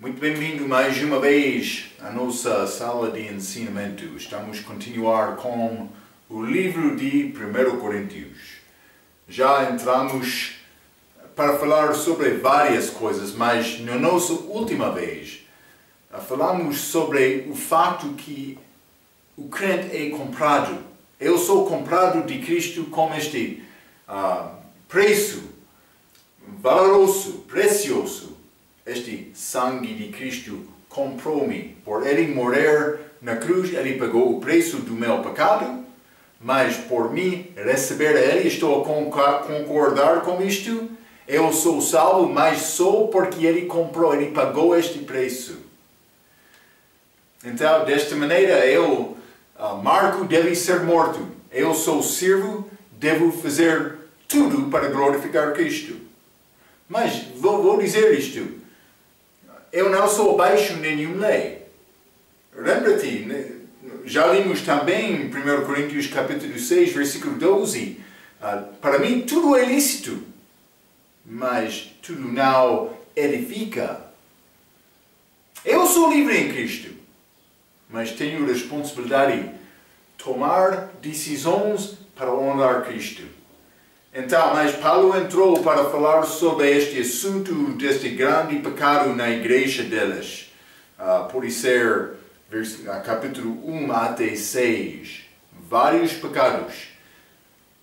Muito bem-vindo mais uma vez à nossa sala de ensinamento. Estamos a continuar com o livro de 1 Coríntios. Já entramos para falar sobre várias coisas, mas na nossa última vez falamos sobre o fato que o crente é comprado. Eu sou comprado de Cristo com este preço valoroso, precioso. Este sangue de Cristo comprou-me. Por ele morrer na cruz, ele pagou o preço do meu pecado, mas por mim receber ele, estou a concordar com isto. Eu sou salvo, mas sou porque ele comprou, ele pagou este preço. Então, desta maneira, Marco deve ser morto. Eu sou servo, devo fazer tudo para glorificar Cristo. Mas vou dizer isto. Eu não sou abaixo de nenhuma lei. Lembra-te, já limos também em 1 Coríntios capítulo 6, versículo 12. Para mim tudo é lícito, mas tudo não edifica. Eu sou livre em Cristo, mas tenho responsabilidade de tomar decisões para honrar Cristo. Então, mas Paulo entrou para falar sobre este assunto, deste grande pecado na igreja deles. Pode ser capítulo 1 até 6. Vários pecados.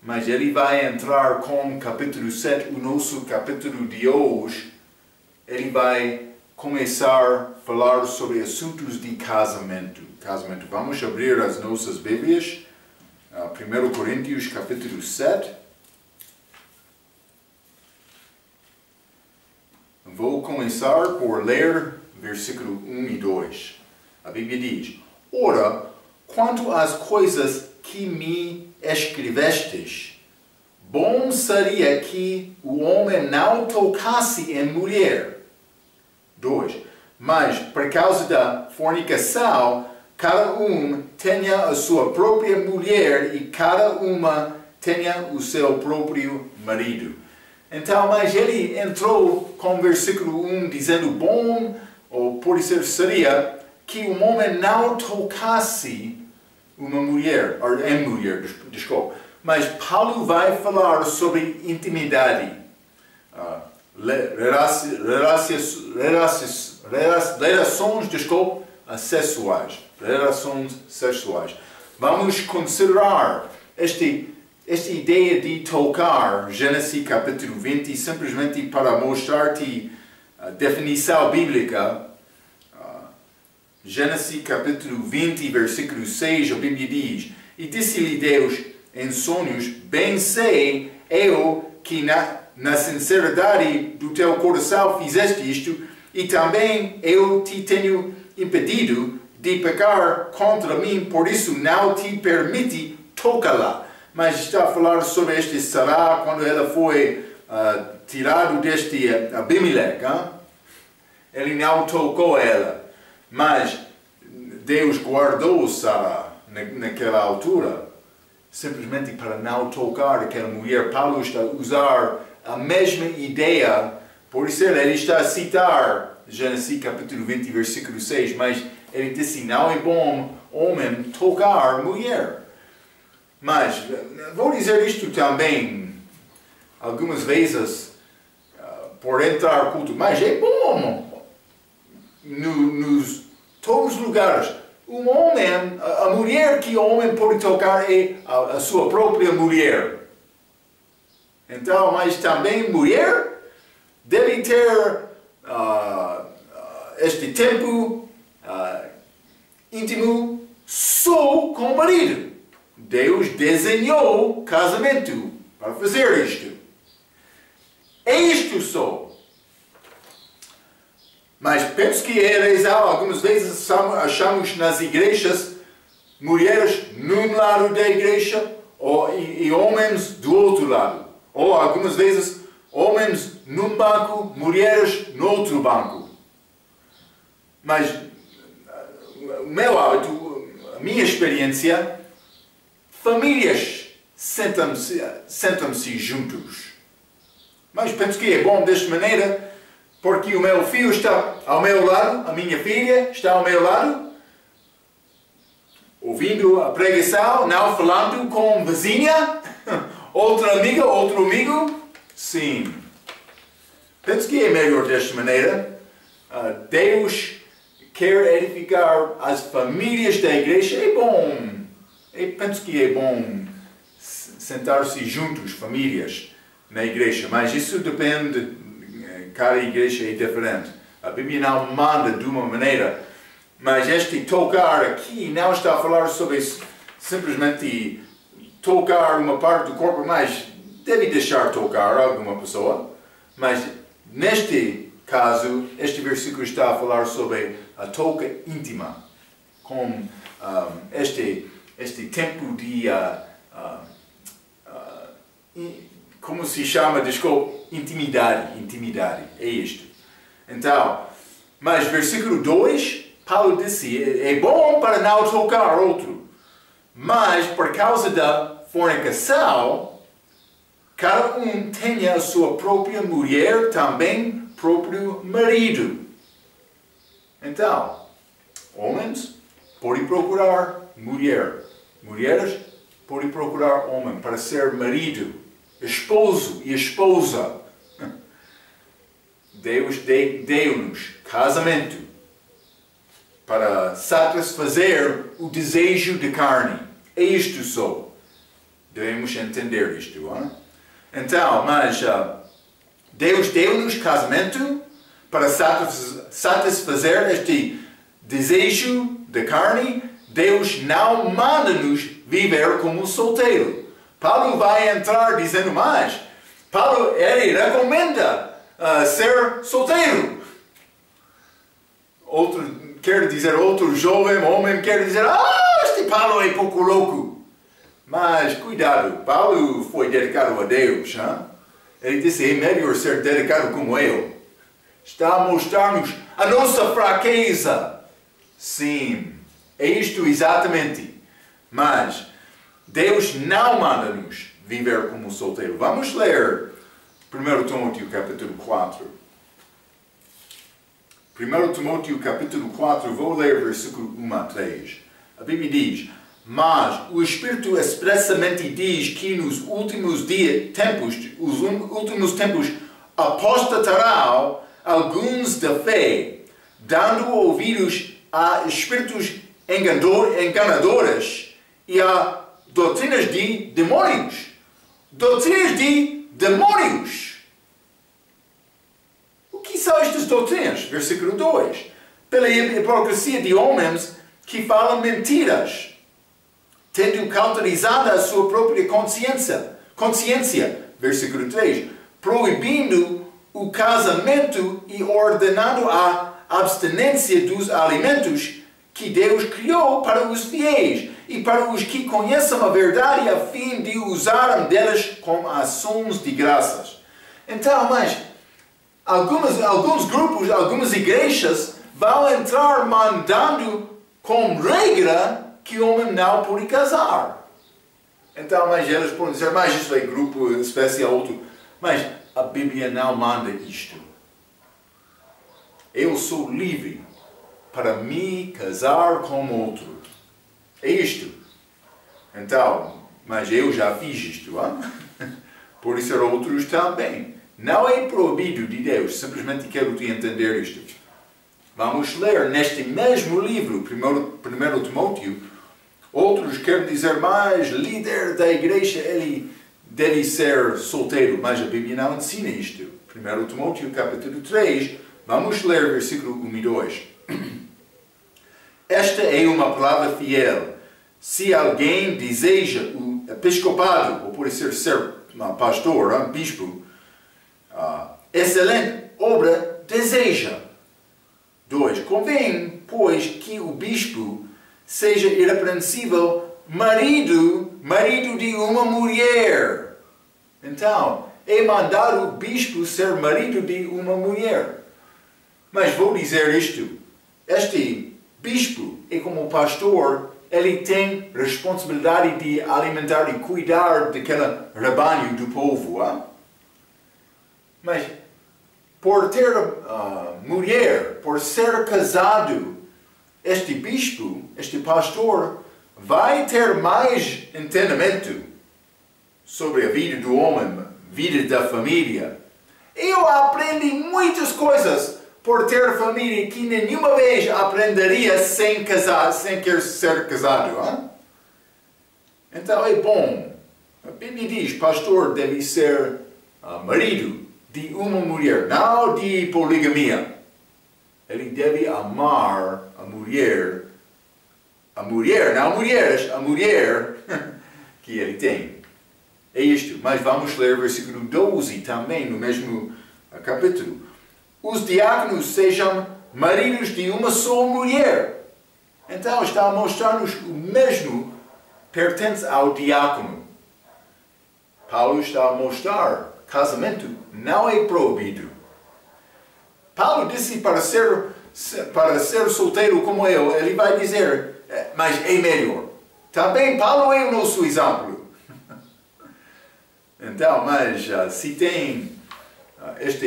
Mas ele vai entrar com capítulo 7, o nosso capítulo de hoje. Ele vai começar a falar sobre assuntos de casamento. Vamos abrir as nossas Bíblias. 1 Coríntios capítulo 7. Vou começar por ler versículo 1 e 2. A Bíblia diz: Ora, quanto às coisas que me escrevestes, bom seria que o homem não tocasse em mulher. 2. Mas, por causa da fornicação, cada um tenha a sua própria mulher e cada uma tenha o seu próprio marido. Então, mas ele entrou com o versículo 1 dizendo bom, ou pode ser seria, que o homem não tocasse uma mulher, ou em mulher, desculpa. Mas Paulo vai falar sobre intimidade, relações sexuais. Vamos considerar esta ideia de tocar, Gênesis capítulo 20, simplesmente para mostrar-te a definição bíblica. Gênesis capítulo 20, versículo 6, a Bíblia diz: E disse-lhe Deus em sonhos, bem sei eu que na sinceridade do teu coração fizeste isto, e também eu te tenho impedido de pecar contra mim, por isso não te permite tocá-la. Mas está a falar sobre este Sará, quando ela foi tirado deste Abimeleque. Ele não tocou ela, mas Deus guardou Sará naquela altura, simplesmente para não tocar aquela mulher. Paulo está a usar a mesma ideia, por isso ele está a citar Gênesis capítulo 20, versículo 6, mas ele disse, não é bom homem tocar mulher. Mas, vou dizer isto também, algumas vezes, por entrar culto, mas é bom, nos todos os lugares, um homem, a mulher que o homem pode tocar é a sua própria mulher. Então, mas também mulher deve ter este tempo íntimo só com o marido. Deus desenhou casamento para fazer isto. É isto só. Mas penso que é real. Algumas vezes achamos nas igrejas mulheres num lado da igreja e homens do outro lado. Ou algumas vezes homens num banco, mulheres no outro banco. Mas o meu hábito, a minha experiência, famílias sentam-se juntos. Mas penso que é bom desta maneira Porque o meu filho está ao meu lado, a minha filha está ao meu lado, ouvindo a pregação, não falando com vizinha, outra amiga, outro amigo. Sim. Penso que é melhor desta maneira. Deus quer edificar as famílias da igreja. É bom. Eu penso que é bom sentar-se juntos, famílias, na igreja. Mas isso depende. Cada igreja é diferente. A Bíblia não manda de uma maneira. Mas este tocar aqui não está a falar sobre simplesmente tocar uma parte do corpo, mas deve deixar tocar alguma pessoa. Mas neste caso, este versículo está a falar sobre a toca íntima, com este tempo de, como se chama, desculpe, intimidade, é isto. Então, mas versículo 2, Paulo disse, é bom para não tocar outro, mas por causa da fornicação, cada um tenha a sua própria mulher, também próprio marido. Então, homens podem procurar mulher, mulheres podem procurar homem para ser marido, esposo e esposa. Deus deu-nos casamento para satisfazer o desejo de carne. É isto só. Devemos entender isto. Hein? Então, mas Deus deu-nos casamento para satisfazer este desejo de carne. Deus não manda-nos viver como solteiro. Paulo vai entrar dizendo mais. Paulo, ele recomenda ser solteiro. Quer dizer, outro jovem homem quer dizer, este Paulo é pouco louco. Mas cuidado, Paulo foi dedicado a Deus. Hein? Ele disse, é melhor ser dedicado como eu. Está a mostrar-nos a nossa fraqueza. Sim, é isto exatamente. Mas Deus não manda-nos viver como solteiro. Vamos ler 1 Timóteo capítulo 4. 1 Timóteo capítulo 4, vou ler versículo 1 a 3. A Bíblia diz, mas o Espírito expressamente diz que nos últimos tempos apostatarão alguns da fé, dando ouvidos a espíritos enganadores e a doutrinas de demônios. Doutrinas de demônios. O que são estas doutrinas? Versículo 2. Pela hipocrisia de homens que falam mentiras, tendo cauterizada a sua própria consciência. Versículo 3. Proibindo o casamento e ordenando a abstinência dos alimentos que Deus criou para os fiéis e para os que conhecem a verdade, a fim de usarem delas como ações de graças. Então, mas alguns grupos, algumas igrejas vão entrar mandando como regra que o homem não pode casar. Então, mas eles podem dizer, mas isso é grupo especial, outro. Mas a Bíblia não manda isto. Eu sou livre para me casar com outro. É isto. Então, mas eu já fiz isto. Hein? Por isso outros também. Não é proibido de Deus. Simplesmente quero te entender isto. Vamos ler neste mesmo livro, 1 Timóteo. Outros querem dizer, mas líder da igreja, ele deve ser solteiro. Mas a Bíblia não ensina isto. 1 Timóteo capítulo 3, vamos ler versículo 1 e 2. Esta é uma palavra fiel. Se alguém deseja o episcopado, ou por ser pastor, bispo, excelente obra deseja. 2. Convém, pois, que o bispo seja irrepreensível marido de uma mulher. Então, é mandar o bispo ser marido de uma mulher. Mas vou dizer isto. Este bispo é como pastor, ele tem responsabilidade de alimentar e cuidar daquele rebanho do povo. Hein? Mas por ter mulher, por ser casado, este bispo, este pastor, vai ter mais entendimento sobre a vida do homem, vida da família. Eu aprendi muitas coisas por ter família que nenhuma vez aprenderia sem casar, sem querer ser casado. Hein? Então é bom. A Bíblia diz, pastor deve ser marido de uma mulher, não de poligamia. Ele deve amar a mulher, não mulheres, a mulher que ele tem. É isto, mas vamos ler o versículo 12 também, no mesmo capítulo. Os diáconos sejam maridos de uma só mulher. Então está a mostrar-nos o mesmo pertence ao diácono. Paulo está a mostrar casamento não é proibido. Paulo disse para ser solteiro como eu, ele vai dizer, mas é melhor. Também Paulo é o nosso exemplo. Então, mas se tem esta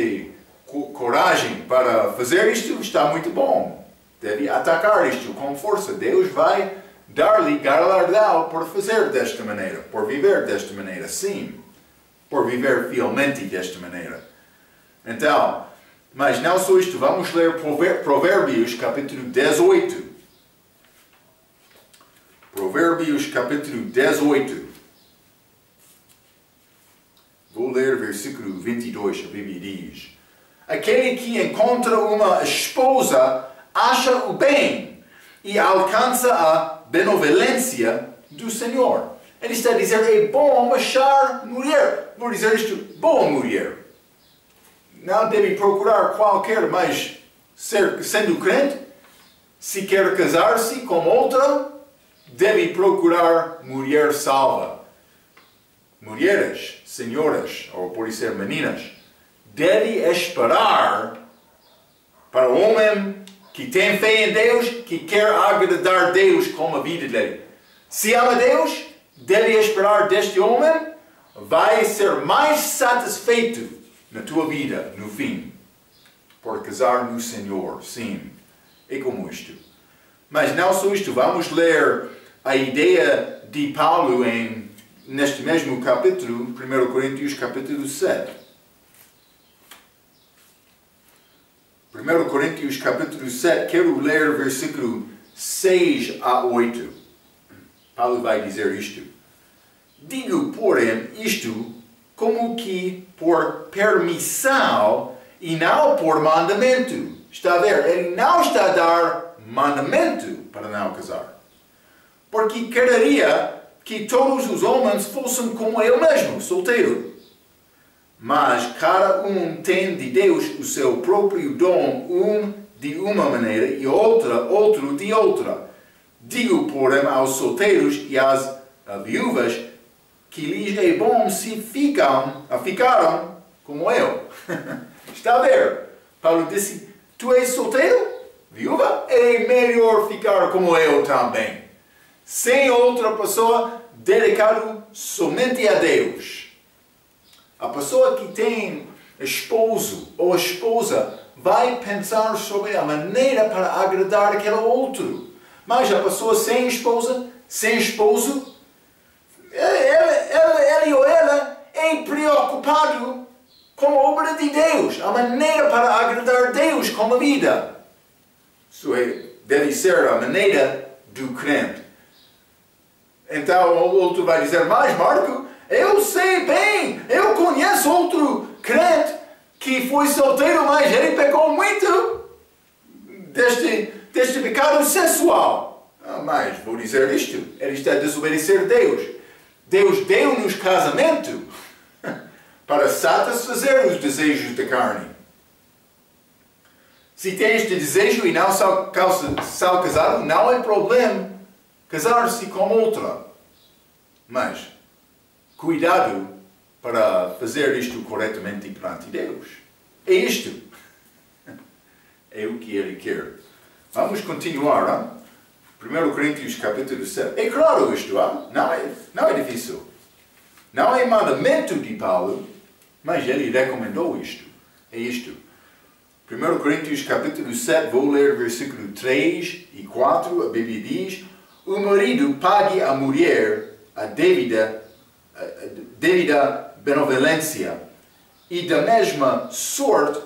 coragem para fazer isto, está muito bom. Deve atacar isto com força. Deus vai dar-lhe galardão por fazer desta maneira, por viver desta maneira, sim. Por viver fielmente desta maneira. Então, mas não só isto, vamos ler Provérbios capítulo 18. Provérbios capítulo 18. Vou ler versículo 22, a Bíblia diz: aquele que encontra uma esposa acha o bem e alcança a benevolência do Senhor. Ele está a dizer, é bom achar mulher. Vou dizer isto, boa mulher. Não deve procurar qualquer, mas sendo crente, se quer casar-se com outra, deve procurar mulher salva. Mulheres, senhoras, ou pode ser meninas, deve esperar para o homem que tem fé em Deus, que quer agradar Deus com a vida dele. Se ama Deus, deve esperar deste homem, vai ser mais satisfeito na tua vida, no fim, por casar no Senhor, sim. É como isto. Mas não só isto, vamos ler a ideia de Paulo neste mesmo capítulo, 1 Coríntios capítulo 7. 1 Coríntios capítulo 7, quero ler versículo 6 a 8. Paulo vai dizer isto. Digo, porém, isto como que por permissão e não por mandamento. Está a ver? Ele não está a dar mandamento para não casar. Porque quereria que todos os homens fossem como eu mesmo, solteiro. Mas cada um tem de Deus o seu próprio dom, um de uma maneira e outro de outra. Digo, porém, aos solteiros e às viúvas que lhes é bom se ficaram como eu. Está a ver? Paulo disse, tu és solteiro? Viúva? É melhor ficar como eu também. Sem outra pessoa, dedicado somente a Deus. A pessoa que tem esposo ou esposa vai pensar sobre a maneira para agradar aquele outro. Mas a pessoa sem esposa, sem esposo, ele ou ela é preocupado com a obra de Deus, a maneira para agradar Deus com a vida. Isso deve ser a maneira do crente. Então o outro vai dizer, mas Marco, eu sei bem, eu conheço outro crente que foi solteiro, mas ele pecou muito deste pecado sexual. Mas vou dizer isto, ele está a desobedecer a Deus. Deus deu-nos casamento para satisfazer os desejos da carne. Se tem este desejo e não está casado, não é problema casar-se com outra. Mas cuidado para fazer isto corretamente perante Deus. É isto. É o que Ele quer. Vamos continuar. Hein? 1 Coríntios capítulo 7. É claro isto. Hein? Não é difícil. Não é mandamento de Paulo, mas ele recomendou isto. É isto. 1 Coríntios capítulo 7, vou ler versículo 3 e 4, a Bíblia diz: o marido pague à mulher a devida benevolência, e da mesma sorte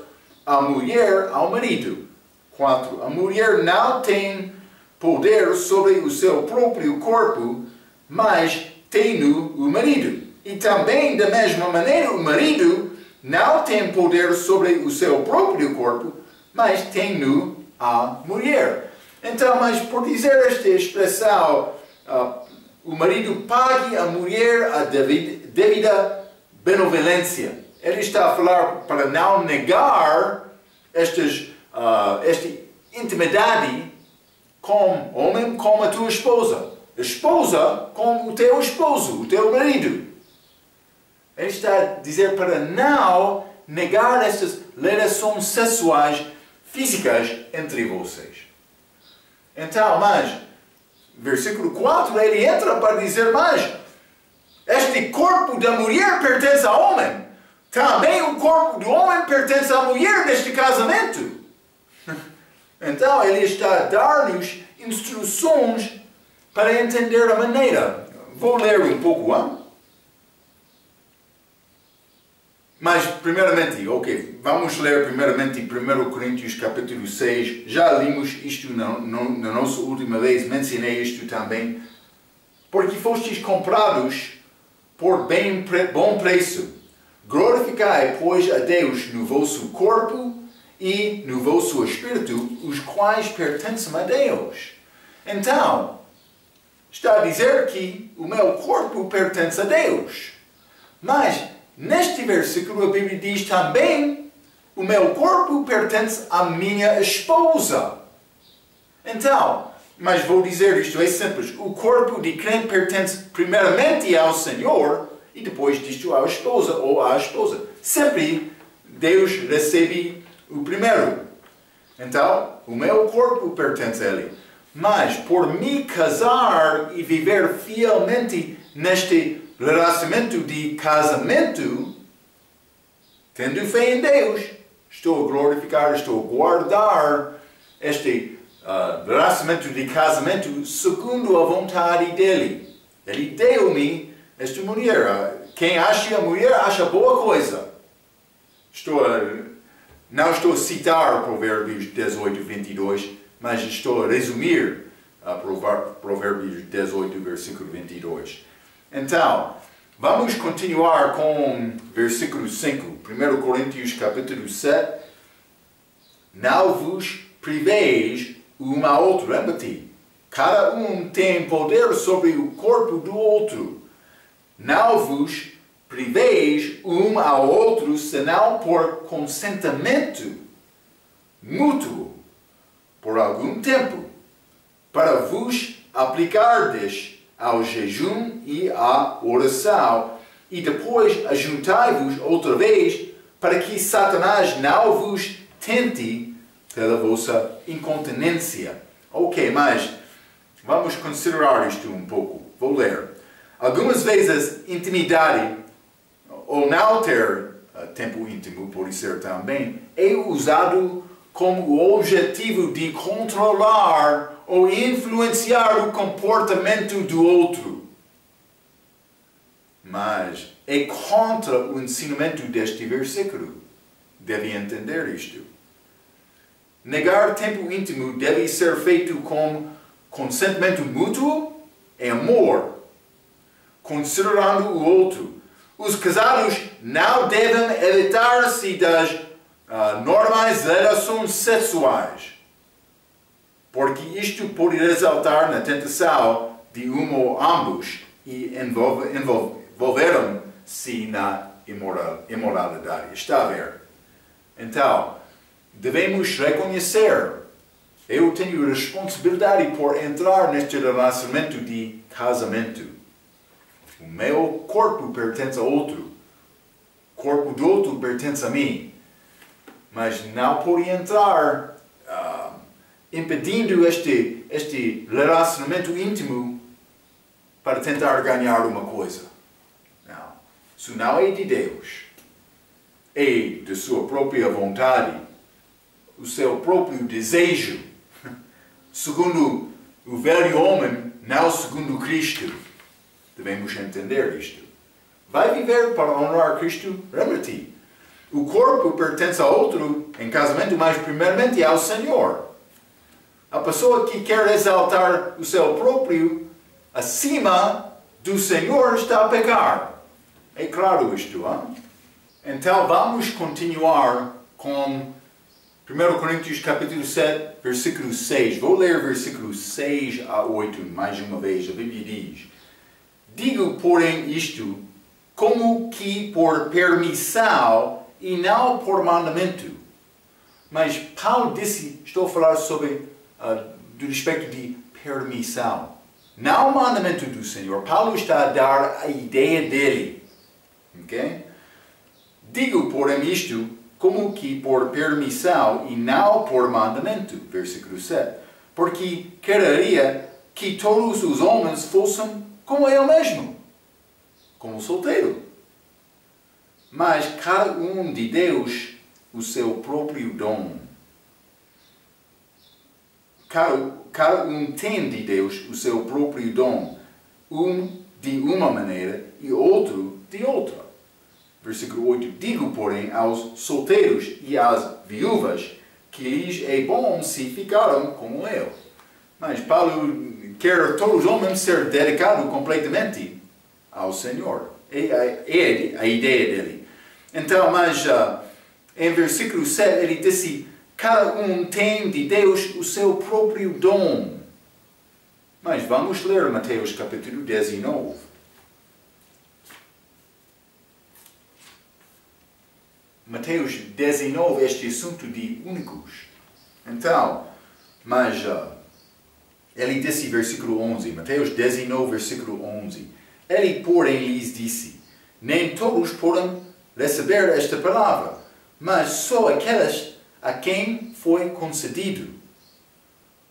a mulher ao marido. 4. A mulher não tem poder sobre o seu próprio corpo, mas tem-no o marido. E também, da mesma maneira, o marido não tem poder sobre o seu próprio corpo, mas tem-no a mulher. Então, mas por dizer esta expressão, o marido pague à mulher a devida benevolência, ele está a falar para não negar esta intimidade com o homem, com a tua esposa. A esposa com o teu esposo, o teu marido. Ele está a dizer para não negar estas relações sexuais físicas entre vocês. Então, mas, versículo 4, ele entra para dizer, mas, este corpo da mulher pertence ao homem. Também o corpo do homem pertence à mulher neste casamento. Então, ele está a dar-nos instruções para entender a maneira. Vou ler um pouco, hein? Mas, primeiramente, vamos ler primeiramente 1 Coríntios capítulo 6. Já limos isto na nossa última vez, mencionei isto também. Porque fostes comprados por bom preço. Glorificai, pois, a Deus no vosso corpo e no vosso espírito, os quais pertencem a Deus. Então, está a dizer que o meu corpo pertence a Deus. Mas, neste versículo, a Bíblia diz também, o meu corpo pertence à minha esposa. Então, mas vou dizer isto, é simples. O corpo de crente pertence primeiramente ao Senhor e depois disto à esposa ou à esposa. Sempre Deus recebe o primeiro. Então, o meu corpo pertence a Ele. Mas, por me casar e viver fielmente neste relacionamento de casamento, tendo fé em Deus, estou a glorificar, estou a guardar este relacionamento de casamento segundo a vontade dEle. Ele deu-me esta mulher. Quem acha a mulher, acha boa coisa. Não estou a citar Provérbios 18, 22, mas estou a resumir Provérbios 18, versículo 22. Então, vamos continuar com versículo 5. 1 Coríntios capítulo 7. Não vos priveis um ao outro. Repeti. Cada um tem poder sobre o corpo do outro. Não vos priveis um ao outro, senão por consentimento mútuo, por algum tempo, para vos aplicardes ao jejum e à oração, e depois ajuntai-vos outra vez, para que Satanás não vos tente pela vossa incontinência. Ok, mas vamos considerar isto um pouco. Vou ler. Algumas vezes, intimidade, ou não ter tempo íntimo, pode ser também, é usado como o objetivo de controlar ou influenciar o comportamento do outro. Mas é contra o ensinamento deste versículo. Deve entender isto. Negar tempo íntimo deve ser feito com consentimento mútuo e amor, considerando o outro. Os casados não devem evitar-se das normais relações sexuais, porque isto pode resultar na tentação de um ou ambos e envolveram-se na imoralidade. Está a ver? Então, devemos reconhecer, eu tenho responsabilidade por entrar neste relacionamento de casamento. O meu corpo pertence a outro. O corpo do outro pertence a mim. Mas não pode entrar impedindo este relacionamento íntimo para tentar ganhar uma coisa. Não. Isso não é de Deus. É de sua própria vontade. o seu próprio desejo, segundo o velho homem, não segundo Cristo. Devemos entender isto. Vai viver para honrar Cristo? Lembra-te. O corpo pertence a outro em casamento, mas primeiramente ao Senhor. A pessoa que quer exaltar o seu próprio acima do Senhor está a pecar. É claro isto, hein? Então vamos continuar com 1 Coríntios capítulo 7, versículo 6. Vou ler versículos 6 a 8 mais uma vez. A Bíblia diz: digo, porém, isto como que por permissão e não por mandamento. Mas Paulo disse, estou a falar sobre do respeito de permissão. Não o mandamento do Senhor. Paulo está a dar a ideia dele. Ok? Digo, porém, isto como que por permissão e não por mandamento. Versículo 7. Porque quereria que todos os homens fossem como ele mesmo, como solteiro. Mas cada um de Deus o seu próprio dom. Cada um tem de Deus o seu próprio dom, um de uma maneira e outro de outra. Versículo 8. Digo, porém, aos solteiros e às viúvas que lhes é bom se ficaram como eu. Mas Paulo quer todos os homens ser dedicados completamente ao Senhor. É a ideia dele. Então, mas em versículo 7 ele disse: cada um tem de Deus o seu próprio dom. Mas vamos ler Mateus capítulo 19. Mateus 19, este assunto de únicos. Então, mas ele disse, versículo 11, Mateus 19, versículo 11. Ele, porém, lhes disse: nem todos podem receber esta palavra, mas só aqueles a quem foi concedido.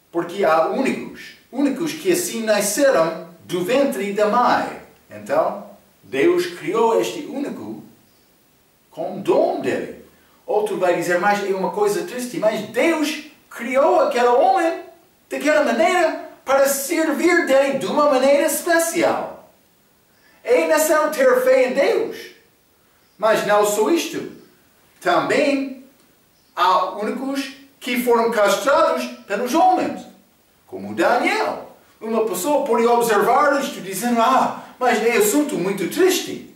Porque há únicos que assim nasceram do ventre da mãe. Então, Deus criou este único com o dom dele. Outro vai dizer, mas é uma coisa triste, mas Deus criou aquele homem daquela maneira para servir dele de uma maneira especial. É necessário ter fé em Deus. Mas não só isto. Também há únicos que foram castrados pelos homens, como Daniel. Uma pessoa pode observar isto dizendo, mas é um assunto muito triste.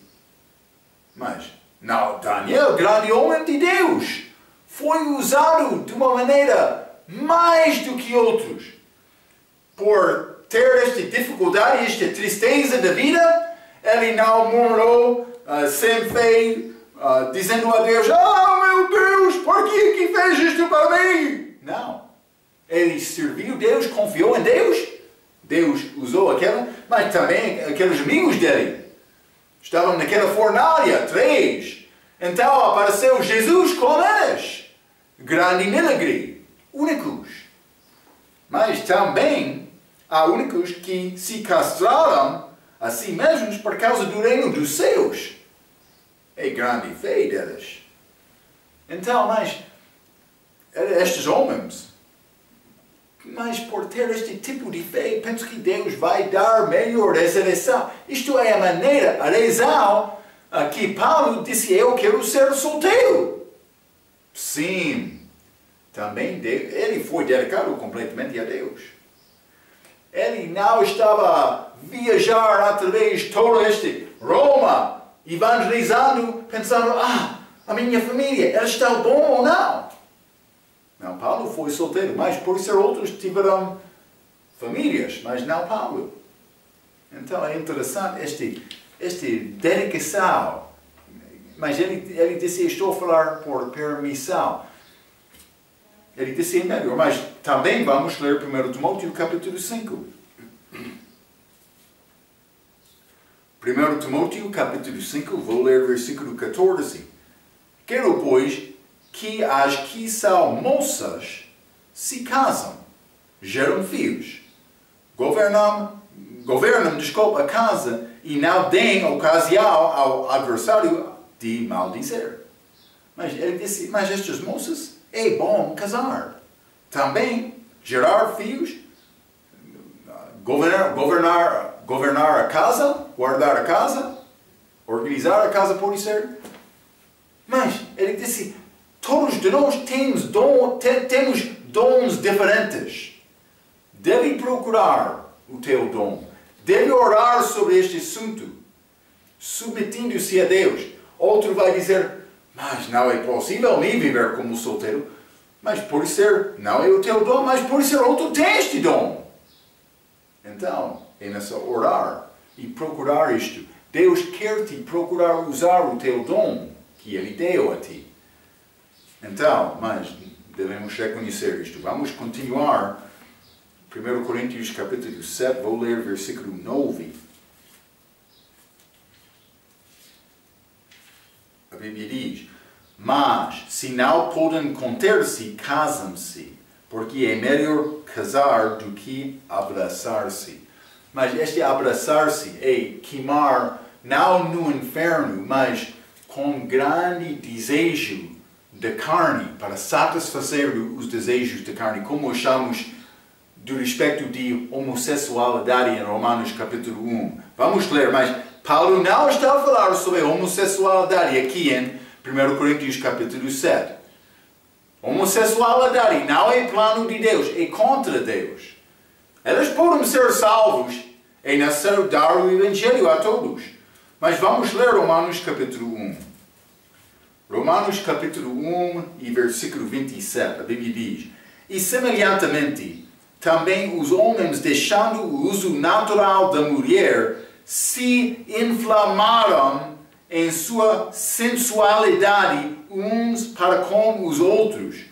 Mas, não, Daniel, grande homem de Deus, foi usado de uma maneira mais do que outros. Por ter esta dificuldade, esta tristeza da vida, ele não murmurou sem fé, dizendo a Deus, meu Deus, por que fez isto para mim? Não. Ele serviu Deus, confiou em Deus. Deus usou aquela, mas também aqueles amigos dele. Estavam naquela fornalha, 3. Então apareceu Jesus com eles. Grande milagre. Únicos. Mas também há únicos que se castraram a si mesmos por causa do reino dos céus. É grande fé deles. Então, mas estes homens, mas por ter este tipo de fé, penso que Deus vai dar melhor ressurreição. Isto é a maneira, a razão que Paulo disse, eu quero ser solteiro. Sim, também ele foi dedicado completamente a Deus. Ele não estava a viajar através de todo este Roma, evangelizando, pensando, a minha família, ela está bom ou não? Não, Paulo foi solteiro, mas por ser outros tiveram famílias, mas não Paulo. Então é interessante esta dedicação. Mas ele disse, estou a falar por permissão. Ele disse melhor, mas também vamos ler 1 Timóteo capítulo 5. 1 Timóteo capítulo 5, vou ler versículo 14. Quero, pois, que as que são moças se casam, geram filhos, governam a casa e não deem ocasião ao adversário de maldizer. Mas ele disse, mas estas moças é bom casar. Também gerar filhos, governar a casa, guardar a casa, organizar a casa pode ser. Mas ele disse, todos de nós temos dons diferentes. Deve procurar o teu dom. Deve orar sobre este assunto, submetendo-se a Deus. Outro vai dizer, mas não é possível nem viver como solteiro. Mas pode ser, não é o teu dom, mas pode ser outro tem este dom. Então, é nessa orar e procurar isto. Deus quer te procurar usar o teu dom que Ele deu a ti. Então, mas devemos reconhecer isto. Vamos continuar. 1 Coríntios capítulo 7, vou ler versículo 9. A Bíblia diz, mas se não podem conter-se, casam-se, porque é melhor casar do que abraçar-se. Mas este abraçar-se é queimar, não no inferno, mas com grande desejo da carne, para satisfazer os desejos da carne, como achamos do respeito de homossexualidade em Romanos capítulo 1. Vamos ler, mas Paulo não está a falar sobre homossexualidade aqui em 1 Coríntios capítulo 7. Homossexualidade não é plano de Deus, é contra Deus. Eles podem ser salvos, é necessário dar o Evangelho a todos. Mas vamos ler Romanos capítulo 1. Romanos capítulo 1 e versículo 27, a Bíblia diz, e semelhantemente, também os homens, deixando o uso natural da mulher, se inflamaram em sua sensualidade uns para com os outros,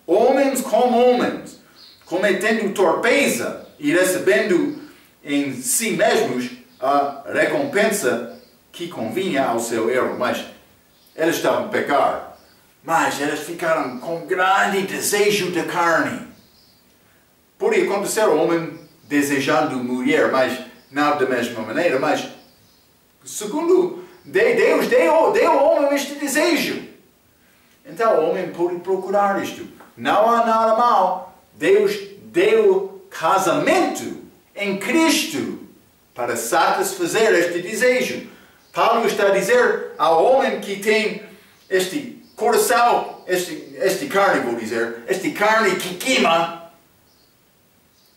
homens com homens, cometendo torpeza e recebendo em si mesmos a recompensa que convinha ao seu erro. Mas eles estavam a pecar, mas eles ficaram com grande desejo da carne. Pode acontecer o homem desejando mulher, mas não da mesma maneira, mas segundo Deus deu ao homem este desejo. Então o homem pode procurar isto. Não há nada mal. Deus deu casamento em Cristo para satisfazer este desejo. Paulo está a dizer ao homem que tem este coração, este carne, vou dizer, este carne que queima,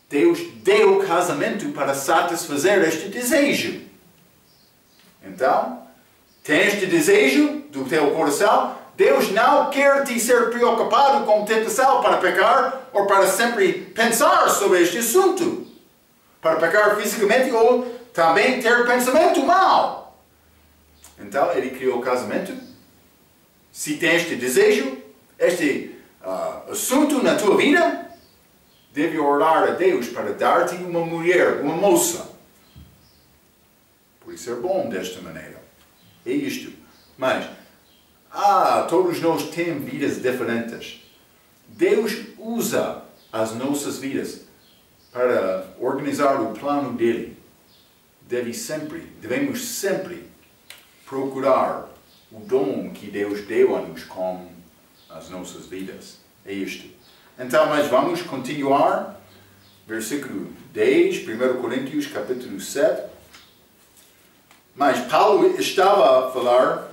Deus deu casamento para satisfazer este desejo. Então, tem este desejo do teu coração, Deus não quer te ser preocupado com tentação para pecar ou para sempre pensar sobre este assunto. Para pecar fisicamente ou também ter pensamento mau. Então, Ele criou o casamento. Se tem este desejo, este assunto na tua vida, deve orar a Deus para dar-te uma mulher, uma moça. Por ser bom desta maneira. É isto. Mas, todos nós temos vidas diferentes. Deus usa as nossas vidas para organizar o plano dele. Devemos sempre procurar o dom que Deus deu a nos com as nossas vidas. É isto. Então, mas vamos continuar. Versículo 10, 1 Coríntios, capítulo 7. Mas Paulo estava a falar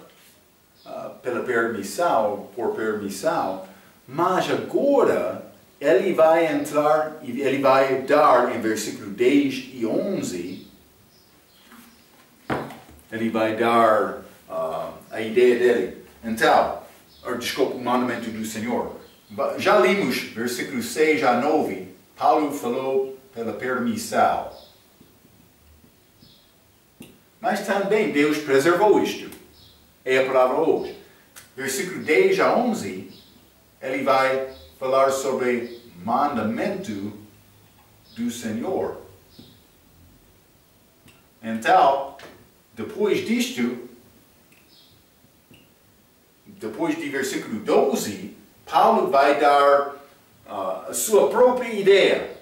por permissão, mas agora ele vai entrar e ele vai dar em versículo 10 e 11, ele vai dar a ideia dele. Então, desculpa, o mandamento do Senhor. Já limos versículos 6 a 9, Paulo falou pela permissão. Mas também Deus preservou isto. É a palavra hoje. Versículo 10 a 11, ele vai falar sobre mandamento do Senhor. Então, depois disto, depois de versículo 12, Paulo vai dar a sua própria ideia.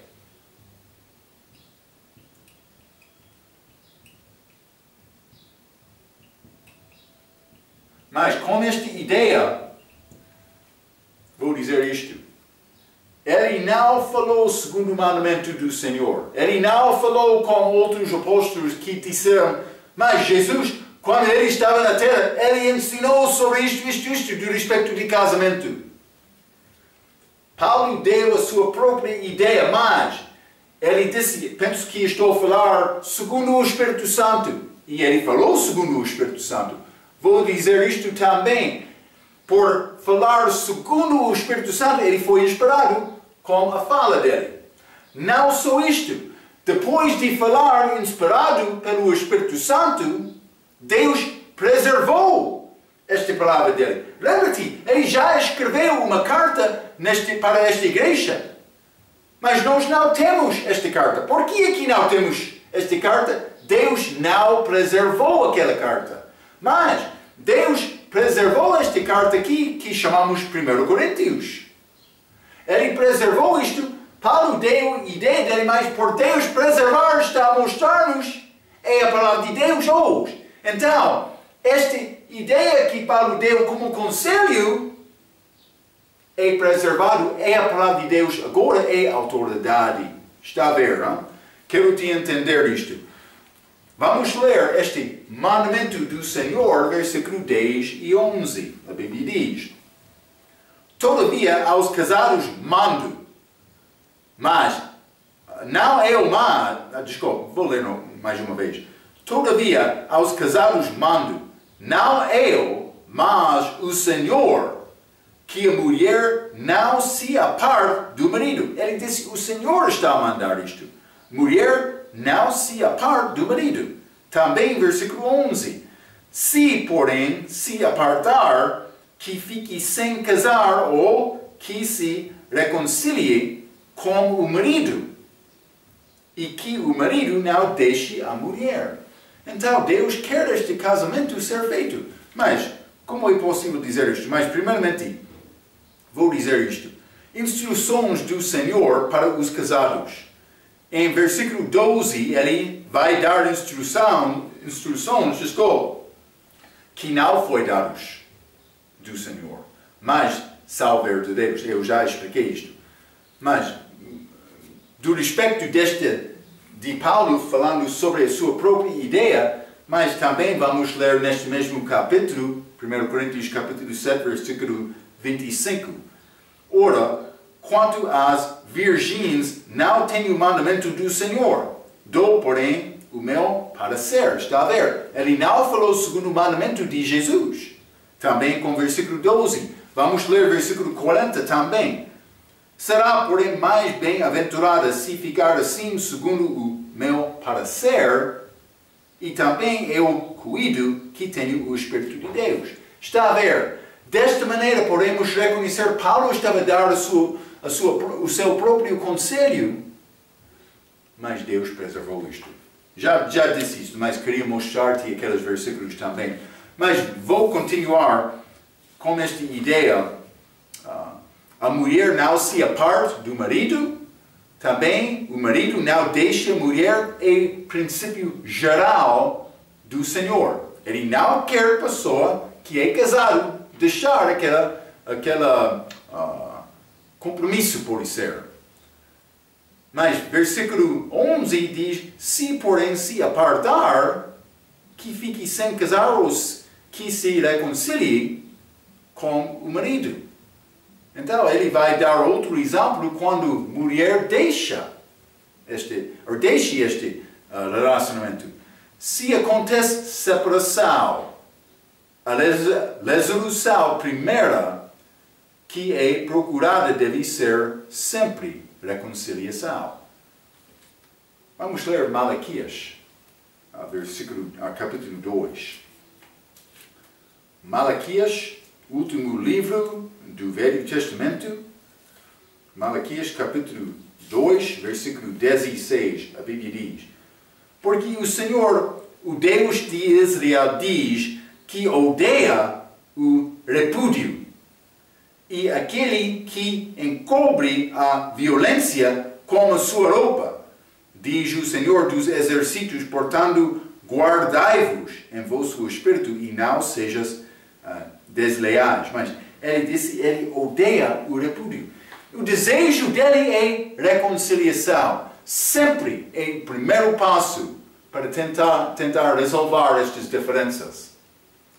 Mas com esta ideia, vou dizer isto. Ele não falou segundo o mandamento do Senhor. Ele não falou com outros apóstolos que disseram, mas Jesus, quando ele estava na terra, ele ensinou sobre isto, do respeito de casamento. Paulo deu a sua própria ideia, mas ele disse, penso que estou a falar segundo o Espírito Santo. E ele falou segundo o Espírito Santo. Vou dizer isto também. Por falar segundo o Espírito Santo, ele foi inspirado com a fala dele. Não só isto. Depois de falar inspirado pelo Espírito Santo, Deus preservou esta palavra dele. Lembra-te, ele já escreveu uma carta para esta igreja. Mas nós não temos esta carta. Por que aqui não temos esta carta? Deus não preservou aquela carta. Mas Deus preservou esta carta aqui, que chamamos 1 Coríntios. Ele preservou isto. Paulo deu a ideia dele, mas por Deus preservar está a mostrar-nos é a palavra de Deus hoje. Então, esta ideia que Paulo deu como conselho é preservado, é a palavra de Deus, agora é autoridade. Está a ver, não? Quero te entender isto. Vamos ler este mandamento do Senhor, versículo 10 e 11. A Bíblia diz, todavia aos casados mando, mas não eu mando, desculpa, vou ler mais uma vez. Todavia aos casados mando, não eu, mas o Senhor, que a mulher não se aparte do marido. Ele disse, o Senhor está a mandar isto. Mulher, não se aparte do marido. Também, versículo 11. Se, porém, se apartar, que fique sem casar ou que se reconcilie com o marido. E que o marido não deixe a mulher. Então, Deus quer este casamento ser feito. Mas, como é possível dizer isto? Mas, primeiramente, vou dizer isto. Instruções do Senhor para os casados. Em versículo 12, ele vai dar instruções, que não foi dados do Senhor, mas são verdadeiros. Eu já expliquei isto. Mas, do respeito de Paulo falando sobre a sua própria ideia, mas também vamos ler neste mesmo capítulo, 1 Coríntios capítulo 7, versículo 25. Ora, quanto às virgens, não tenho o mandamento do Senhor. Dou, porém, o meu parecer. Está a ver? Ele não falou segundo o mandamento de Jesus. Também com versículo 12. Vamos ler versículo 40 também. Será, porém, mais bem-aventurada se ficar assim segundo o meu parecer, e também eu cuido que tenho o Espírito de Deus. Está a ver? Desta maneira podemos reconhecer Paulo estava a dar o seu próprio conselho, mas Deus preservou isto. Já disse isso, mas queria mostrar-te aqueles versículos também. Mas vou continuar com esta ideia. A mulher não se aparte do marido, também o marido não deixa a mulher, é princípio geral do Senhor. Ele não quer a pessoa que é casado deixar aquela compromisso por ser. Mas versículo 11 diz, se porém se apartar, que fique sem casar ou que se reconcilie com o marido. Então ele vai dar outro exemplo quando mulher deixa este relacionamento. Se acontece separação, a resolução primeira que é procurada deve ser sempre reconciliação. Vamos ler Malaquias, capítulo 2. Malaquias, último livro do Velho Testamento. Malaquias, capítulo 2, versículo 16. A Bíblia diz, porque o Senhor, o Deus de Israel, diz que odeia o repúdio e aquele que encobre a violência com a sua roupa. Diz o Senhor dos exércitos, portanto, guardai-vos em vosso espírito e não sejas desleais. Mas Ele disse, ele odeia o repúdio. O desejo dele é reconciliação. Sempre é o primeiro passo para tentar resolver estas diferenças.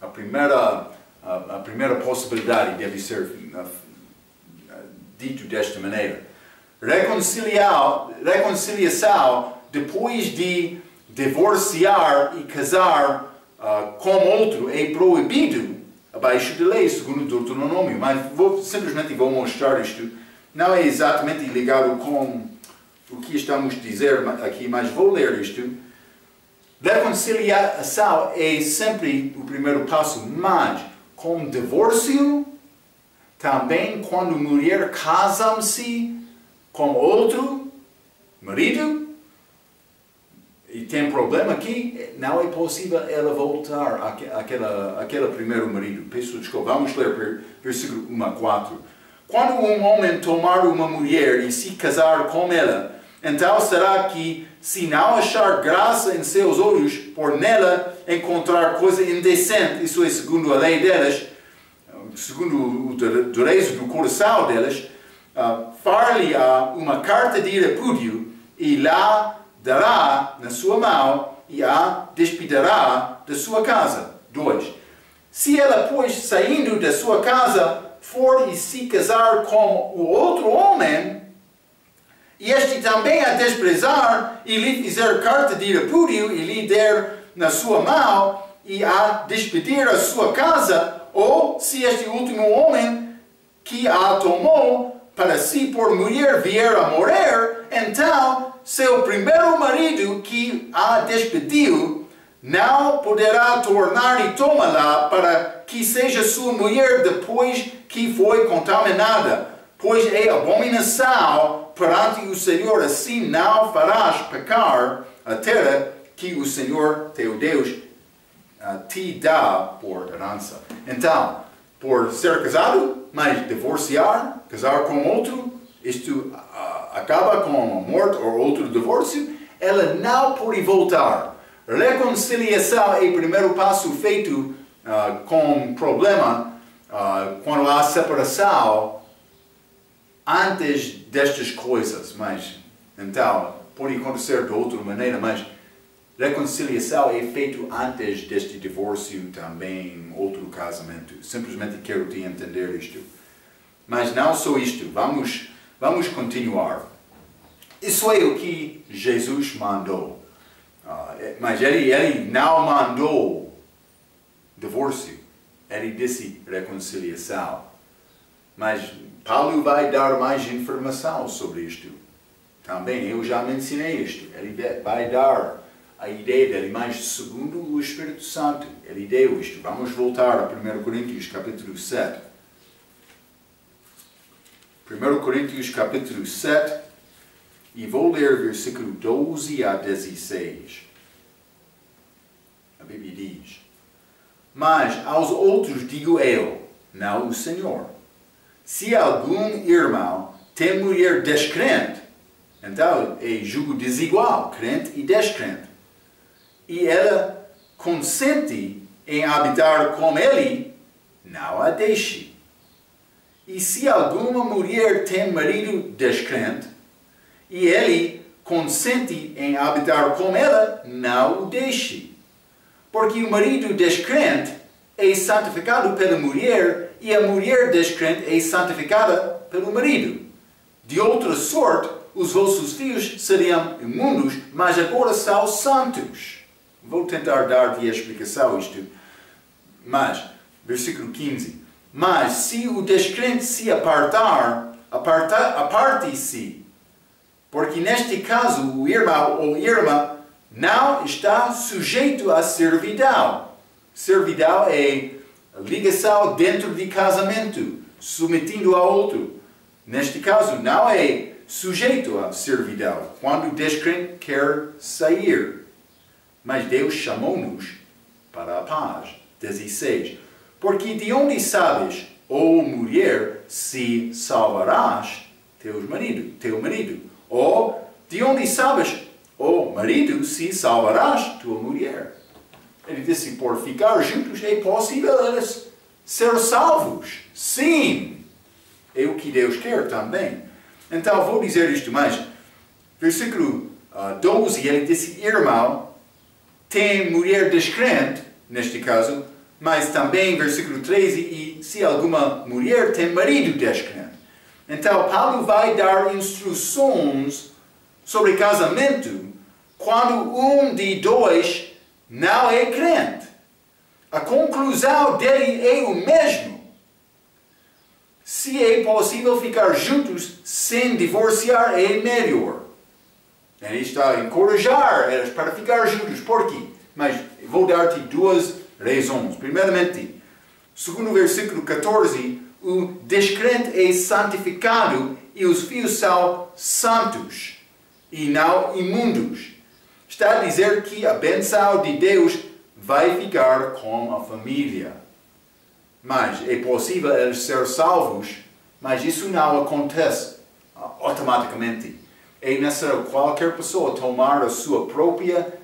A primeira possibilidade deve ser dito desta maneira. Reconciliação depois de divorciar e casar com outro é proibido abaixo da lei, segundo o Deuteronômio. Mas simplesmente vou mostrar isto. Não é exatamente ligado com o que estamos a dizer aqui, mas vou ler isto. Reconciliação é sempre o primeiro passo, mas com divórcio, também quando a mulher casa-se com outro marido, e tem problema aqui, não é possível ela voltar àquele primeiro marido. Peço desculpa, vamos ler versículo 1 a 4. Quando um homem tomar uma mulher e se casar com ela, então será que, se não achar graça em seus olhos, por nela encontrar coisa indecente, isso é segundo a lei delas, segundo o direito do coração delas, far-lhe-á uma carta de repúdio e lá dará na sua mão e a despedirá da sua casa. 2. Se ela, pois, saindo da sua casa, for e se casar com o outro homem, e este também a desprezar, e lhe fizer carta de repúdio, e lhe der na sua mão, e a despedir a sua casa, ou se este último homem que a tomou para si por mulher vier a morrer, então seu primeiro marido que a despediu não poderá tornar e tomá-la para que seja sua mulher depois que foi contaminada, pois é abominação perante o Senhor. Assim não farás pecar a terra que o Senhor teu Deus te dá por herança. Então, por ser casado, mas divorciar, casar com outro, isto acaba com a morte ou outro divórcio, ela não pode voltar. Reconciliação é o primeiro passo feito com problema quando há separação antes destas coisas. Mas, então, pode acontecer de outra maneira, mas reconciliação é feito antes deste divórcio, também outro casamento. Simplesmente quero te entender isto. Mas não só isto, vamos continuar. Isso é o que Jesus mandou. Mas ele não mandou divórcio. Ele disse reconciliação. Mas Paulo vai dar mais informação sobre isto. Também eu já mencionei isto. Ele vai dar a ideia dele, mas segundo o Espírito Santo, ele deu isto. Vamos voltar a 1 Coríntios capítulo 7. 1 Coríntios capítulo 7, e vou ler versículo 12 a 16. A Bíblia diz: Mas aos outros digo eu, não o Senhor, se algum irmão tem mulher descrente, então é julgo desigual, crente e descrente, e ela consente em habitar com ele, não a deixe. E se alguma mulher tem marido descrente, e ele consente em habitar com ela, não o deixe. Porque o marido descrente é santificado pela mulher, e a mulher descrente é santificada pelo marido. De outra sorte, os vossos filhos seriam imundos, mas agora são santos. Vou tentar dar-te a explicação isto. Mas, versículo 15. Mas se o descrente se apartar, aparte-se. Porque neste caso o irmão ou irmã não está sujeito à servidão. Servidão é ligação dentro de casamento, submetindo a outro. Neste caso não é sujeito à servidão, quando o descrente quer sair. Mas Deus chamou-nos para a paz. 16. Porque de onde sabes, ó mulher, se salvarás teu marido? Ou de onde sabes, ó marido, se salvarás tua mulher? Ele disse, por ficar juntos é possível eles ser salvos. Sim, é o que Deus quer também. Então, vou dizer isto mais. Versículo 12, ele disse, irmão, tem mulher descrente, neste caso, mas também, versículo 13, e se alguma mulher tem marido descrente. Então, Paulo vai dar instruções sobre casamento quando um de dois não é crente. A conclusão dele é o mesmo. Se é possível ficar juntos sem divorciar, é melhor. Ele está a encorajar eles para ficar juntos. Por quê? Mas vou dar-te duas razões. Primeiramente, segundo o versículo 14, o descrente é santificado e os filhos são santos e não imundos. Está a dizer que a bênção de Deus vai ficar com a família. Mas é possível eles ser salvos, mas isso não acontece automaticamente. É necessário qualquer pessoa tomar a sua própria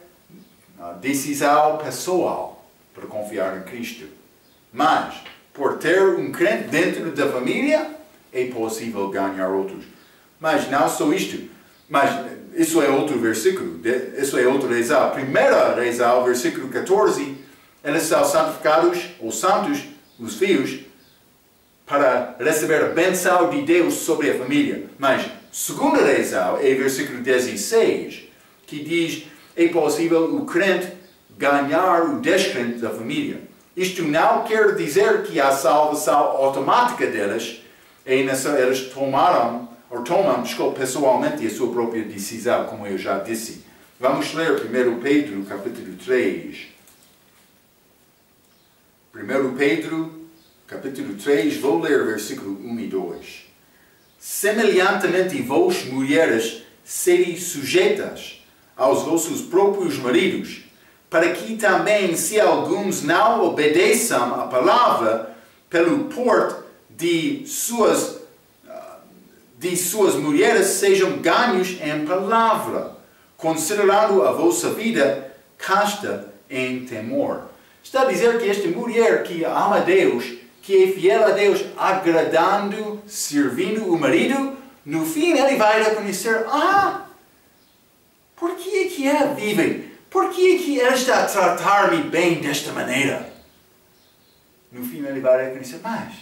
decisão pessoal para confiar em Cristo. Mas, por ter um crente dentro da família, é possível ganhar outros. Mas não só isto. Mas isso é outro versículo. Isso é outra razão. A primeira razão, versículo 14, eles são santificados, ou santos, os filhos, para receber a bênção de Deus sobre a família. Mas, segunda razão é versículo 16, que diz, é possível o crente ganhar o descrente da família. Isto não quer dizer que a salvação automática deles, eles tomam pessoalmente a sua própria decisão, como eu já disse. Vamos ler 1 Pedro, capítulo 3. 1 Pedro, capítulo 3, vou ler versículo 1 e 2. Semelhantemente vós, mulheres, sede sujeitas aos vossos próprios maridos, para que também, se alguns não obedeçam à palavra, pelo porte de suas mulheres sejam ganhos em palavra, considerando a vossa vida casta em temor. Está a dizer que esta mulher que ama a Deus, que é fiel a Deus, agradando, servindo o marido, no fim ele vai reconhecer, por que é que ela vive? Por que é que ela está a tratar-me bem desta maneira? No fim ele vai reconhecer, mas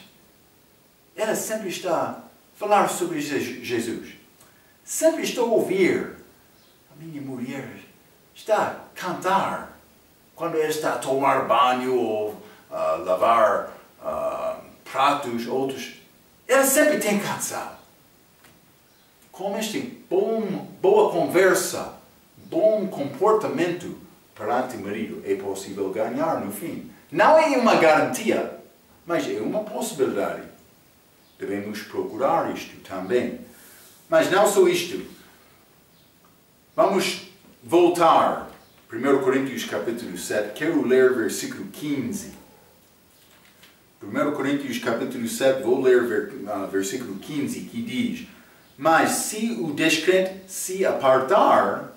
ela sempre está a falar sobre Jesus. Sempre estou a ouvir. A minha mulher está a cantar quando ela está a tomar banho ou lavar pratos, outros. Ela sempre tem canção. Com este boa conversa, bom comportamento perante o marido, é possível ganhar no fim. Não é uma garantia, mas é uma possibilidade. Devemos procurar isto também. Mas não só isto. Vamos voltar. 1 Coríntios capítulo 7. Quero ler versículo 15. 1 Coríntios capítulo 7, vou ler versículo 15, que diz: mas se o descrente se apartar,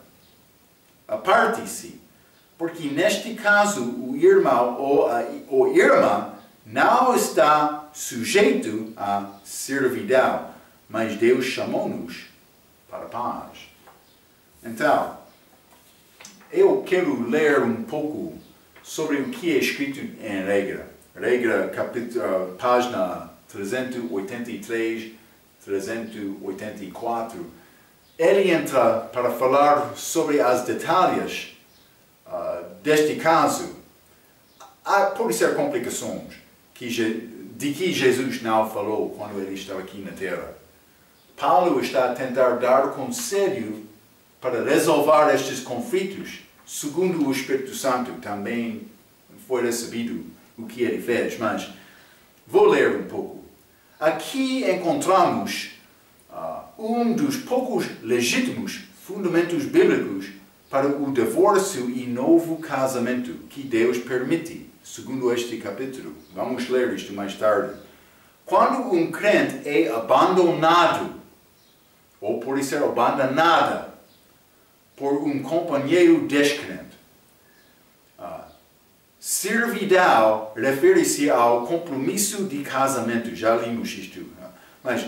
aparte-se, porque neste caso o irmão ou a irmã não está sujeito à servidão, mas Deus chamou-nos para a paz. Então, eu quero ler um pouco sobre o que é escrito em regra. Regra, página 383, 384. Ele entra para falar sobre as detalhes deste caso. Pode ser complicações de que Jesus não falou quando ele estava aqui na Terra. Paulo está a tentar dar conselho para resolver estes conflitos, segundo o Espírito Santo. Também foi recebido o que ele fez, mas vou ler um pouco. Aqui encontramos um dos poucos legítimos fundamentos bíblicos para o divórcio e novo casamento que Deus permite, segundo este capítulo. Vamos ler isto mais tarde. Quando um crente é abandonado, ou pode ser abandonada, por um companheiro descrente, Servidão refere-se ao compromisso de casamento. Já limos isto. Mas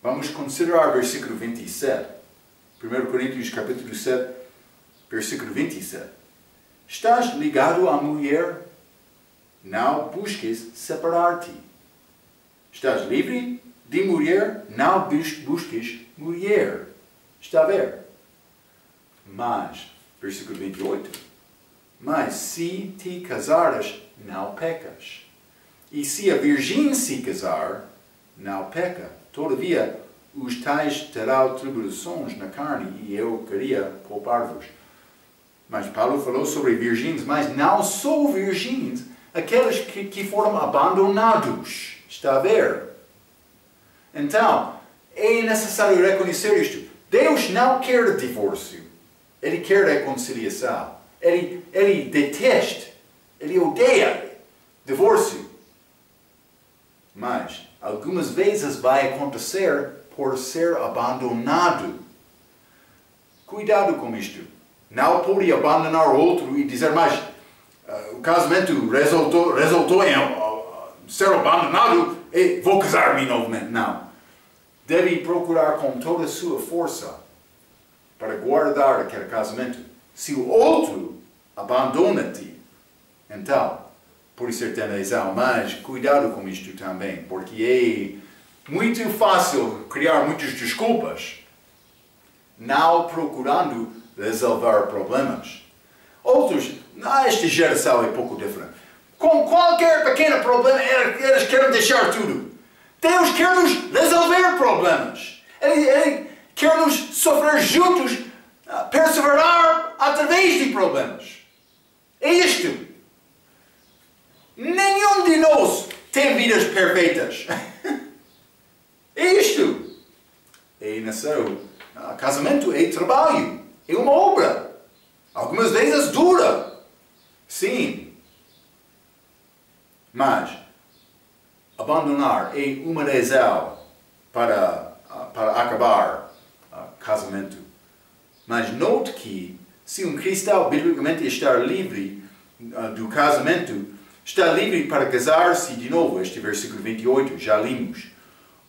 vamos considerar o versículo 27. 1 Coríntios capítulo 7, versículo 27. Estás ligado à mulher? Não busques separar-te. Estás livre de mulher? Não busques mulher. Está a ver? Mas, versículo 28. Mas se te casares, não pecas. E se a virgem se casar, não peca. Todavia, os tais terão tribulações na carne, e eu queria poupar-vos. Mas Paulo falou sobre virgens, mas não só virgens, aqueles que foram abandonados. Está a ver? Então, é necessário reconhecer isto. Deus não quer divórcio. Ele quer reconciliação. Ele detesta, ele odeia divórcio. Mas, algumas vezes vai acontecer por ser abandonado. Cuidado com isto. Não pode abandonar o outro e dizer, mas o casamento resultou em ser abandonado e vou casar-me novamente. Não. Deve procurar com toda a sua força para guardar aquele casamento. Se o outro abandona-te, então, por certa razão, mas cuidado com isto também, porque é muito fácil criar muitas desculpas, não procurando resolver problemas. Outros, esta geração é pouco diferente. Com qualquer pequeno problema, eles querem deixar tudo. Deus quer nos resolver problemas. Ele quer nos sofrer juntos, perseverar através de problemas. É isto. Nenhum de nós tem vidas perfeitas. É isto. É necessário. Casamento é trabalho. É uma obra. Algumas vezes dura. Sim. Mas abandonar é uma razão para acabar casamento. Mas note que se um cristão biblicamente está livre do casamento, está livre para casar-se de novo. Este versículo 28 já limos.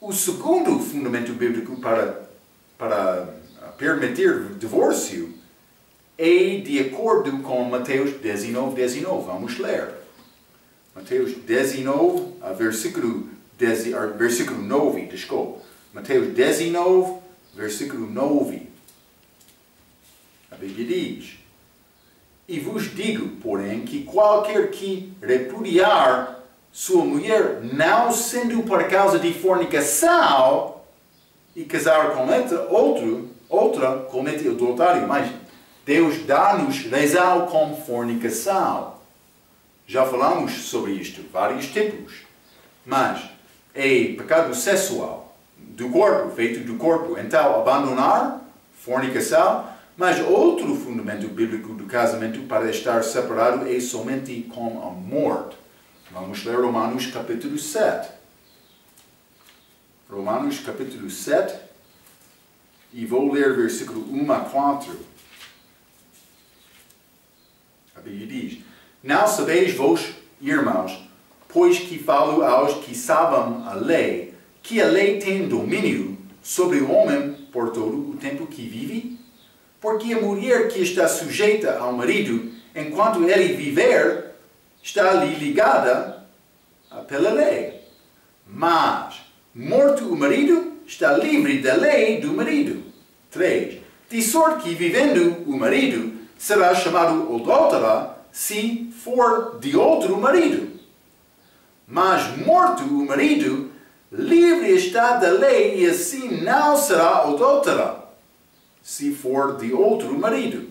O segundo fundamento bíblico para permitir divórcio é de acordo com Mateus 19, 19. Vamos ler. Mateus 19, versículo 9, desculpa. Mateus 19, versículo 9. A Bíblia diz: E vos digo, porém, que qualquer que repudiar sua mulher, não sendo por causa de fornicação, e casar com outra comete adultério. Mas Deus dá-nos razão com fornicação. Já falamos sobre isto, vários tipos. Mas é pecado sexual, do corpo, feito do corpo. Então, abandonar, fornicação. Mas outro fundamento bíblico do casamento para estar separado é somente com a morte. Vamos ler Romanos capítulo 7. Romanos capítulo 7. E vou ler versículo 1 a 4. A Bíblia diz: Não sabeis vós, irmãos, pois que falo aos que sabem a lei, que a lei tem domínio sobre o homem por todo o tempo que vive? Porque a mulher que está sujeita ao marido, enquanto ele viver, está-lhe ligada pela lei. Mas, morto o marido, está livre da lei do marido. 3. De sorte que, vivendo o marido, será chamado adúltera se for de outro marido. Mas, morto o marido, livre está da lei e assim não será adúltera se for de outro marido.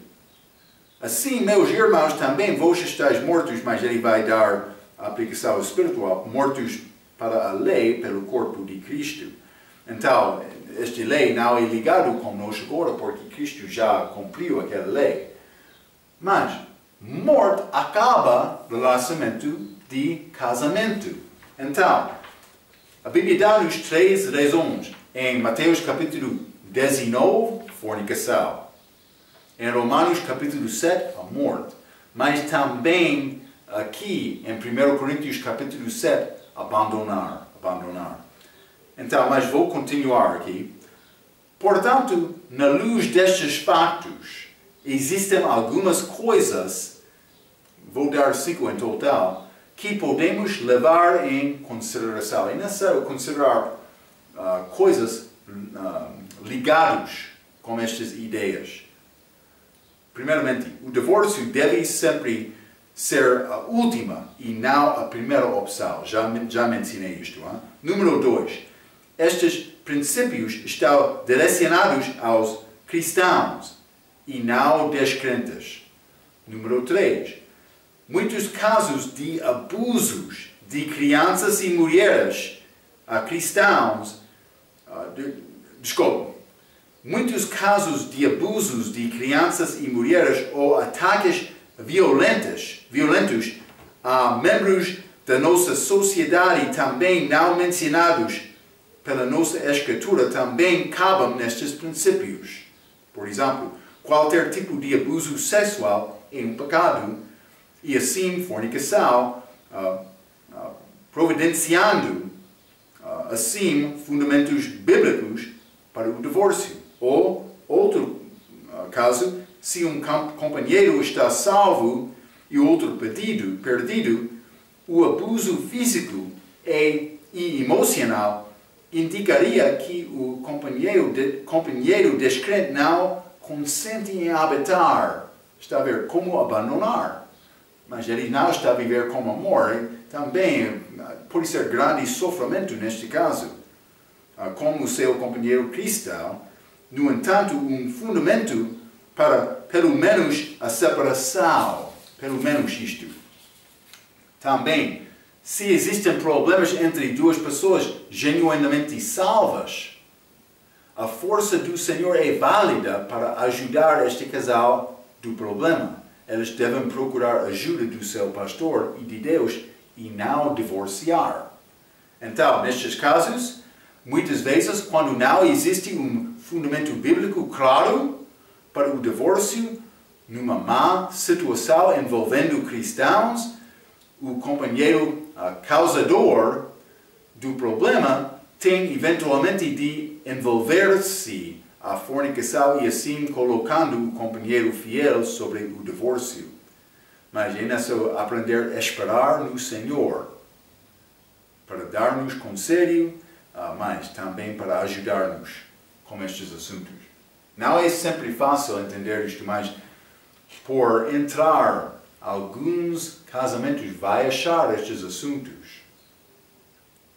Assim, meus irmãos, também vós estáis mortos, mas ele vai dar a aplicação espiritual, mortos para a lei pelo corpo de Cristo. Então, esta lei não é ligada conosco agora, porque Cristo já cumpriu aquela lei. Mas, morte acaba o relacionamento de casamento. Então, a Bíblia dá-nos 3 razões. Em Mateus capítulo 19, fornicação. Em Romanos capítulo 7, a morte. Mas também aqui em 1 Coríntios capítulo 7, abandonar. Então, mas vou continuar aqui. Portanto, na luz destes factos, existem algumas coisas, vou dar 5 em total, que podemos levar em consideração. É necessário considerar coisas ligadas com estas ideias. Primeiramente, o divórcio deve sempre ser a última e não a primeira opção. Já mencionei isto. Hein? Número 2. Estes princípios estão direcionados aos cristãos e não descrentes. Número 3. Muitos casos de abusos de crianças e mulheres cristãos, muitos casos de abusos de crianças e mulheres ou ataques violentos a membros da nossa sociedade também não mencionados pela nossa escritura também cabem nestes princípios. Por exemplo, qualquer tipo de abuso sexual é um pecado e assim fornicação, providenciando assim fundamentos bíblicos para o divórcio. Ou, outro caso, se um companheiro está salvo e outro perdido, o abuso físico e emocional indicaria que o companheiro descrente não consente em habitar. Está a ver como abandonar. Mas ele não está a viver como amor. Também pode ser grande sofrimento neste caso. Como seu companheiro cristão, no entanto, um fundamento para, pelo menos, a separação. Pelo menos isto. Também, se existem problemas entre duas pessoas genuinamente salvas, a força do Senhor é válida para ajudar este casal do problema. Eles devem procurar ajuda do seu pastor e de Deus e não divorciar. Então, nestes casos, muitas vezes, quando não existe um fundamento bíblico claro para o divórcio, numa má situação envolvendo cristãos, o companheiro causador do problema tem eventualmente de envolver-se a fornicação e assim colocando o companheiro fiel sobre o divórcio. Mas é necessário aprender a esperar no Senhor para dar-nos conselho, mas também para ajudar-nos com estes assuntos. Não é sempre fácil entender isto, mas por entrar alguns casamentos vai achar estes assuntos.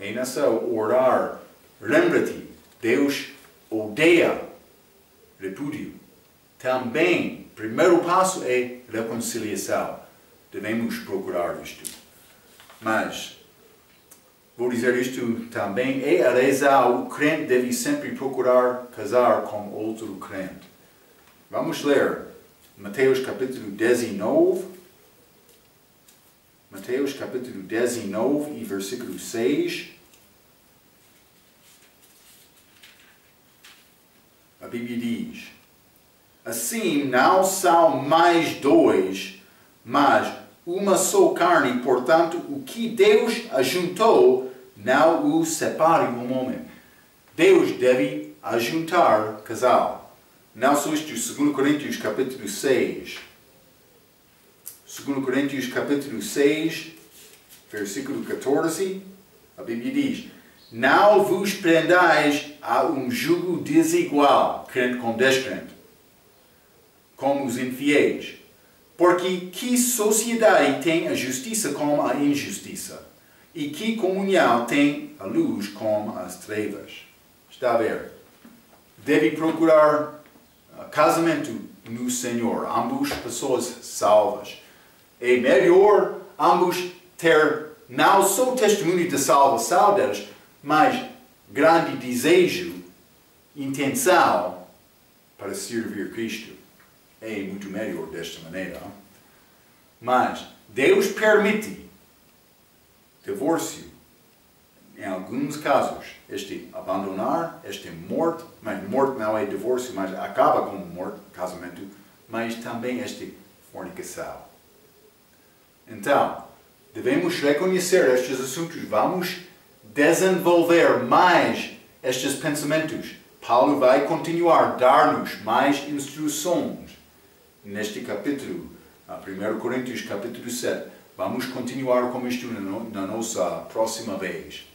É necessário orar. Lembra-te, Deus odeia repúdio. Também, primeiro passo é reconciliação. Devemos procurar isto. Mas, vou dizer isto também, é a razão, o crente deve sempre procurar casar com outro crente. Vamos ler Mateus capítulo 19. Mateus capítulo 19 e versículo 6. A Bíblia diz: assim não são mais dois, mas uma só carne, portanto, o que Deus ajuntou, não o separe um homem. Deus deve ajuntar casal. Não só isto, 2 Coríntios capítulo 6. 2 Coríntios capítulo 6, versículo 14, a Bíblia diz: não vos prendais a um jugo desigual, crente com descrente, como os infiéis. Porque que sociedade tem a justiça com a injustiça? E que comunhão tem a luz com as trevas? Está a ver? Deve procurar casamento no Senhor, ambos pessoas salvas. É melhor ambos ter não só testemunho da salvação deles, mas grande desejo, intenção para servir Cristo. É muito melhor desta maneira. Mas Deus permite divórcio em alguns casos. Este abandonar, este morte, mas morte não é divórcio, mas acaba com morte, casamento, mas também este fornicação. Então, Devemos reconhecer estes assuntos. Vamos desenvolver mais estes pensamentos. Paulo vai continuar a dar-nos mais instruções neste capítulo, 1 Coríntios capítulo 7. Vamos continuar com isto na nossa próxima vez.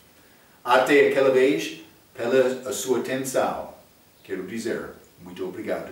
Até aquela vez, pela sua atenção, quero dizer muito obrigado.